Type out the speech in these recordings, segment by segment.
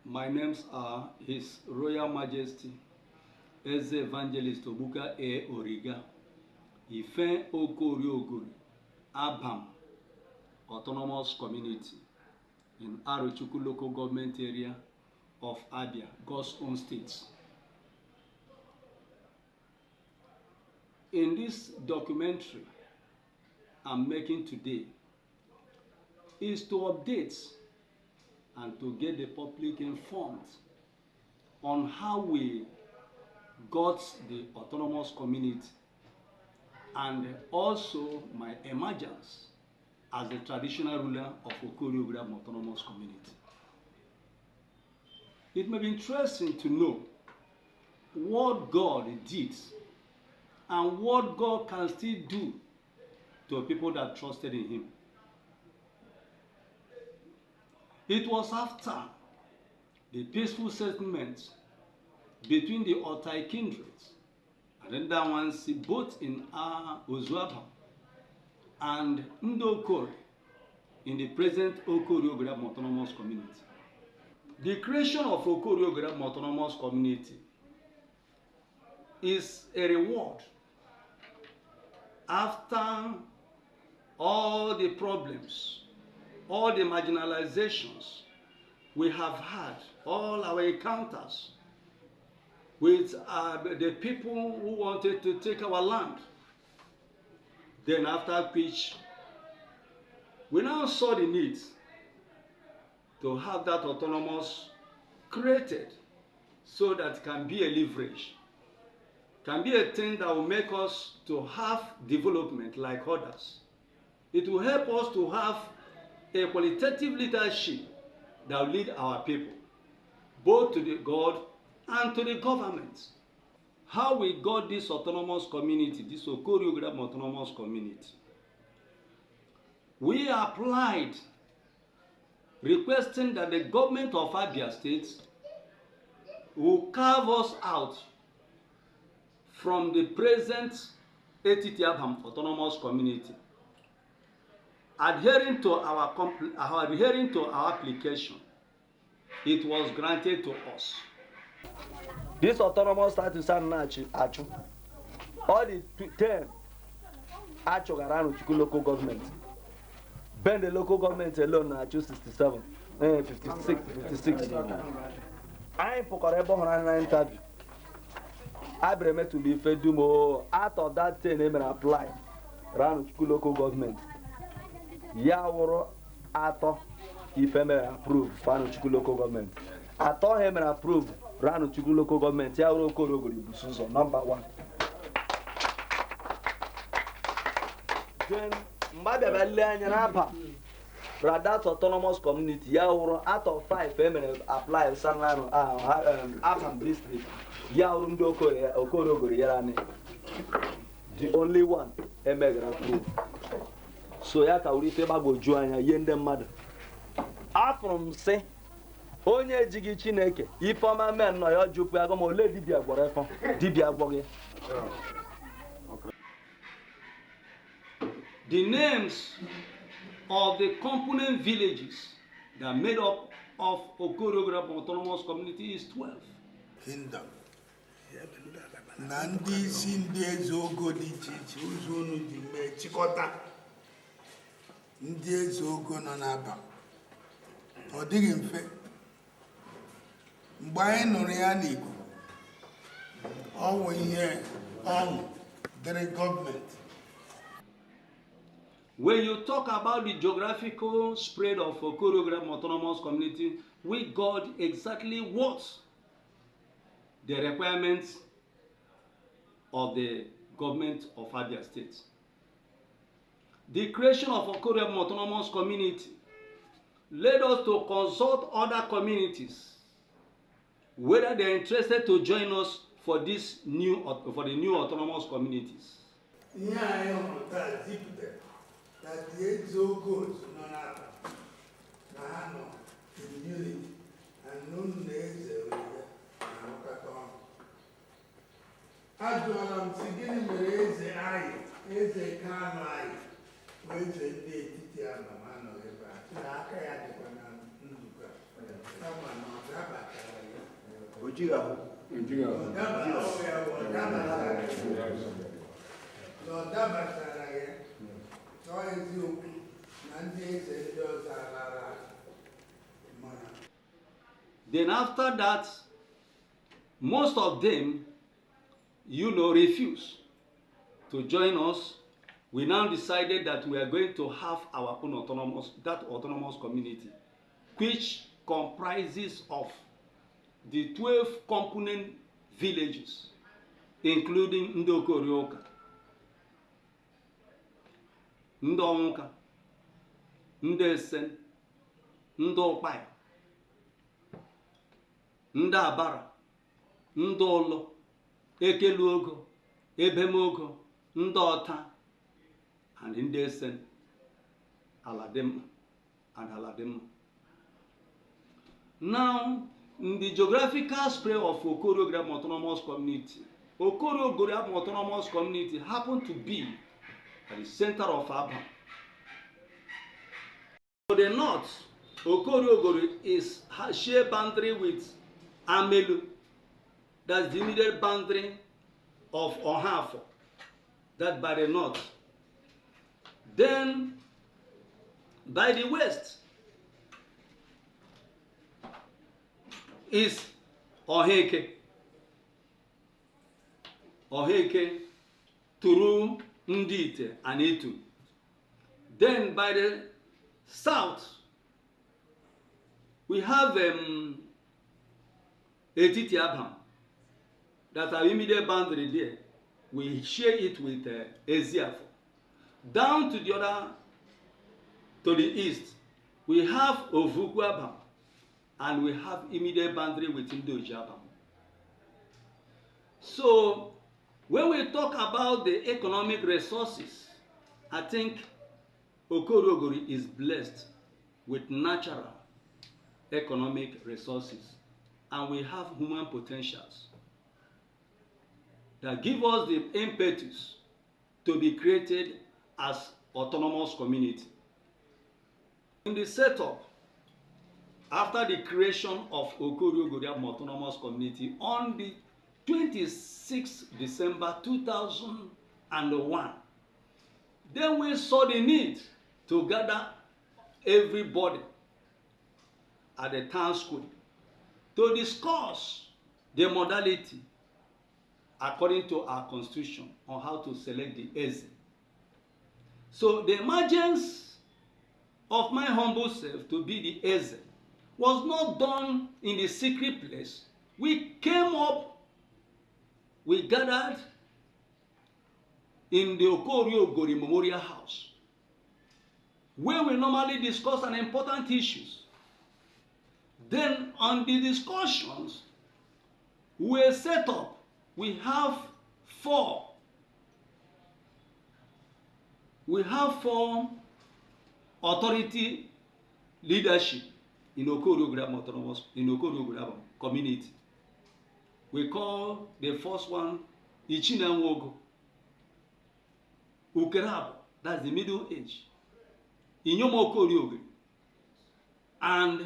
My names are His Royal Majesty Eze Evangelist Obuka A. Origa, Ife Okorioguri, Abam Autonomous Community in Arochukwu Local Government Area of Abia, God's own state. In this documentary I'm making today is to update and to get the public informed on how we got the autonomous community and also my emergence as the traditional ruler of Okorioguri Autonomous Community. It may be interesting to know what God did and what God can still do to people that trusted in Him. It was after the peaceful settlement between the Otai kindreds, and then that one see both in Ozuaba and Ndokori in the present Okorioguri Autonomous Community. The creation of Okorioguri Autonomous Community is a reward after all the problems, all the marginalizations we have had, all our encounters with the people who wanted to take our land. Then after which, we now saw the need to have that autonomous created so that it can be a leverage, can be a thing that will make us to have development like others. It will help us to have a qualitative leadership that will lead our people, both to the God and to the government. How we got this autonomous community, this Okorioguri Autonomous Community? We applied requesting that the government of Abia State will carve us out from the present Etiti Abam Autonomous Community. Adhering to our application, it was granted to us. This autonomous status and Achu, all the 10 Achu Arochukwu local government. Ben the local government alone Achu 67, 56. I Pokorebo 190. Abreme to be fed dumo out of that 10 name and apply Arochukwu local government. Yaworo ato Ifeme approve Arochukwu local government. Ato him and approve Arochukwu local government. Yaworo Okorioguri Busunzo number 1. Then Mbabia Balianya Napa that autonomous community Yaworo out of 5 feminine apply Sanlano Afam district. Yaworo Okorioguri Yarane. The only one Emega approve. So yaka urite bago juanya yende mmadụ afrom say onye ejigi Chineke ifeoma men no ya jupu agom ole dibia gboro efo dibia gboge. The names of the component villages that made up of Okorioguri Autonomous Community is 12. Kingdom. Nandi sindi ezogo di chichi uzunu di me chikota. Ndị eze ogo nọ n'Aba ọ dịghị mfe mgbe anyị nụrụ ya n'Igbo ọ wụ ihe ọṅụ dịrị gọọmenti. When you talk about the geographical spread of Okorioguri Autonomous Community, we got exactly what the requirements of the government of Abia State. The creation of Okorioguri Autonomous Community led us to consult other communities whether they are interested to join us for the new autonomous communities. That the Exogos non happen, Nahano, community, and known names and Okaton. Adualam Sigini Mereze Ai, Eze Kanai, where's the Titiana, man of the back, Nakaya, Nuka, someone on Rabba. Then after that, most of them, refuse to join us. We now decided that we are going to have our own autonomous community, which comprises of the 12 component villages, including ndị Okorioka, ndị Onwuka, ndị Esen, ndị Ukpai, ndị Abara, ndị Ụlọ, Ekeluogo, Ebemogo, ndị Ọta, and ndị Esen, Aladimma, and Aladimma. Now, in the geographical spread of Okorio Autonomous Community, Okorio Autonomous Community happened to be at the center of Aba. To the north, Okorio share boundary with Amelu, that's the immediate boundary of Ohafo, that by the north. Then, by the west, is Oheke, Turu, Ndite, and Itu. Then by the south, we have Etiti Abham, that's our immediate boundary there. We share it with Eziafo. Down to the east, we have Ovuku Abham, and we have immediate boundary with Ndoji Abham. So, when we talk about the economic resources, I think Okorio is blessed with natural economic resources, and we have human potentials that give us the impetus to be created as autonomous community. In the setup, after the creation of Okorio Autonomous Community on the 26th December 2001, then we saw the need to gather everybody at the town square to discuss the modality according to our constitution on how to select the Eze. So the emergence of my humble self to be the Eze was not done in the secret place. We came up, we gathered in the Okorio Ogori Memorial House, where we normally discuss an important issues. Then on the discussions we set up, we have four authority leadership in Okorio community. We call the first one Ichinanwogo, Ukerabo, that's the middle age, Inyomo Okorio, and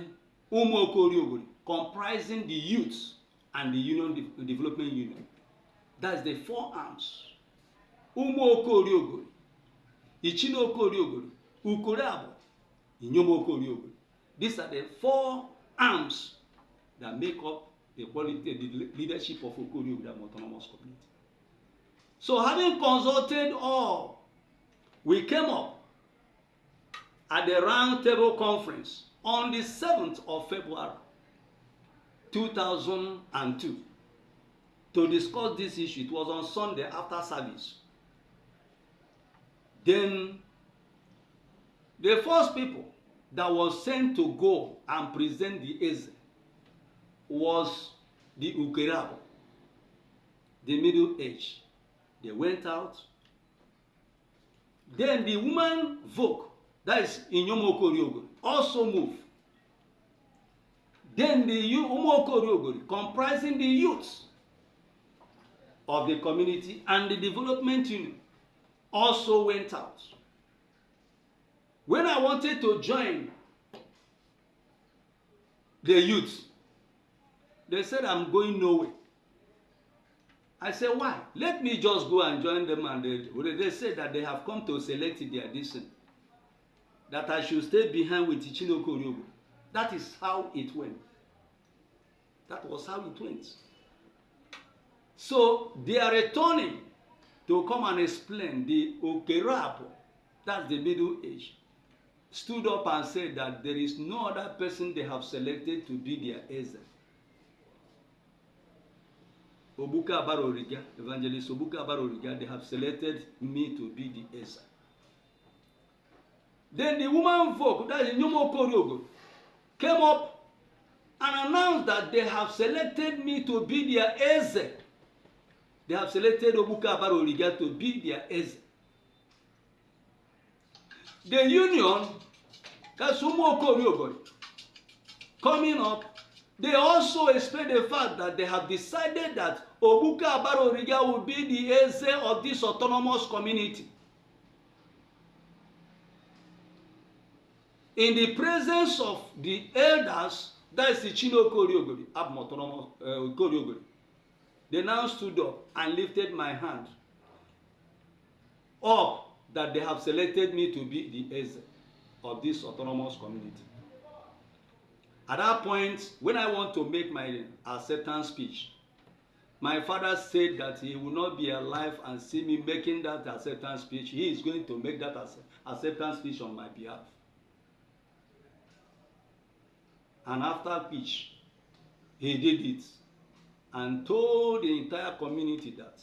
Umo Okorio, comprising the youths and the union development union. That's the four arms. Umo Okorio, Ichino Okorio, Ukerabo, Inyomo Okorio. These are the four arms that make up the leadership of Okorio Autonomous Community. So having consulted all, we came up at the round table conference on the 7th of February 2002 to discuss this issue. It was on Sunday after service. Then the first people that was sent to go and present the Eze was the Ukerabo, the middle age. They went out. Then the woman vogue, that is Inyomo Okorio, also moved. Then the Umo Okorio, comprising the youths of the community and the development union, also went out. When I wanted to join the youth, They said I'm going nowhere. I said, why? Let me just go and join them. And they said that they have come to select their decision. That I should stay behind with Chineke Oriogori. That is how it went. That was how it went. So they are returning to come and explain. The Okerapo, that's the Middle Age, stood up and said that there is no other person they have selected to be their Eze. Obuka Abaroriga, Evangelist Obuka Abaroriga, they have selected me to be the Eze. Then the woman folk, that is Nyomo Oriogori, came up and announced that they have selected me to be their Eze. They have selected Obuka Abaroriga to be their Eze. The union, that's Umo Oriogori, coming up, they also explain the fact that they have decided that Obuka Abaroriga will be the Eze of this autonomous community. In the presence of the elders, that is the Chineke Oriogori, autonomous Oriogori, they now stood up and lifted my hand up that they have selected me to be the Eze of this autonomous community. At that point, when I want to make my acceptance speech, my father said that he will not be alive and see me making that acceptance speech. He is going to make that acceptance speech on my behalf. And after which, he did it and told the entire community that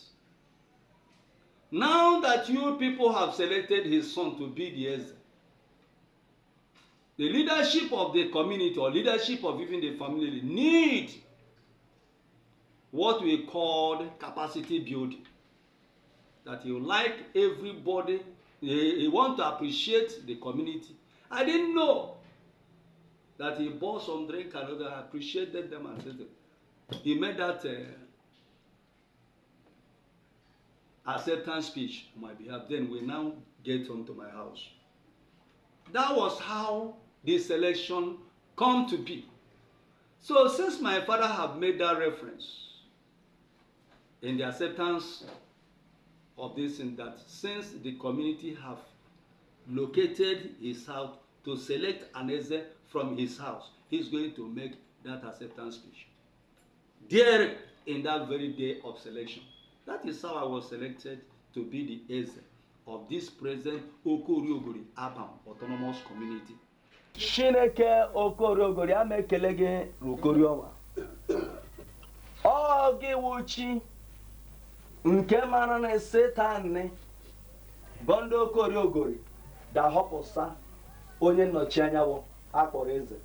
now that you people have selected his son to be the Eze, the leadership of the community or leadership of even the family need what we call capacity building. That you like everybody, you want to appreciate the community. I didn't know that he bought some drink and I appreciated them and said them. He made that acceptance speech on my behalf. Then we now get on to my house. That was how this selection come to be. So since my father have made that reference in the acceptance of this, in that since the community have located his house to select an Eze from his house, he's going to make that acceptance speech there in that very day of selection. That is how I was selected to be the Eze of this present Okoriogori Abam Autonomous Community. Chineke Okoriogori amekele gị rukorioma. Ọ gị wuchi nke mara na Satan Bondo Okoriogori da-ahọpụsa onye nnọchi anya akpọrọ Eze.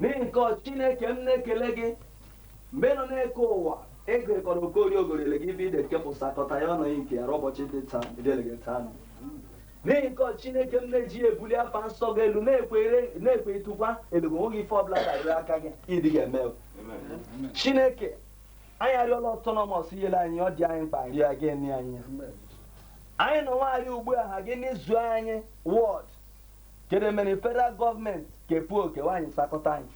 N'ihi nke Chineke m na-ekele gị mgbe nọ na-eke ụwa egekọrọ Okoriogori legi bide nke pụsakọta ya ọnọghị nke ya ụbọchị dị taa bidele taa. N'ihi nke Chineke m na-eji ebuli afa nsọ gị elu na-ekwe ịtụkwa elugo nwoge ife ọbụla karịrị aka gị ịdị ga-eme. Chineke anyị arịọla autonomous ihele anyị ọ dị anyị mkpa nri gị ni anyị. Anyị nọ nwaanyị ugbu a ha gị n'izu anyị wọd kedemere federal gọọmenti kepu oke nwaanyị sakọta anyị.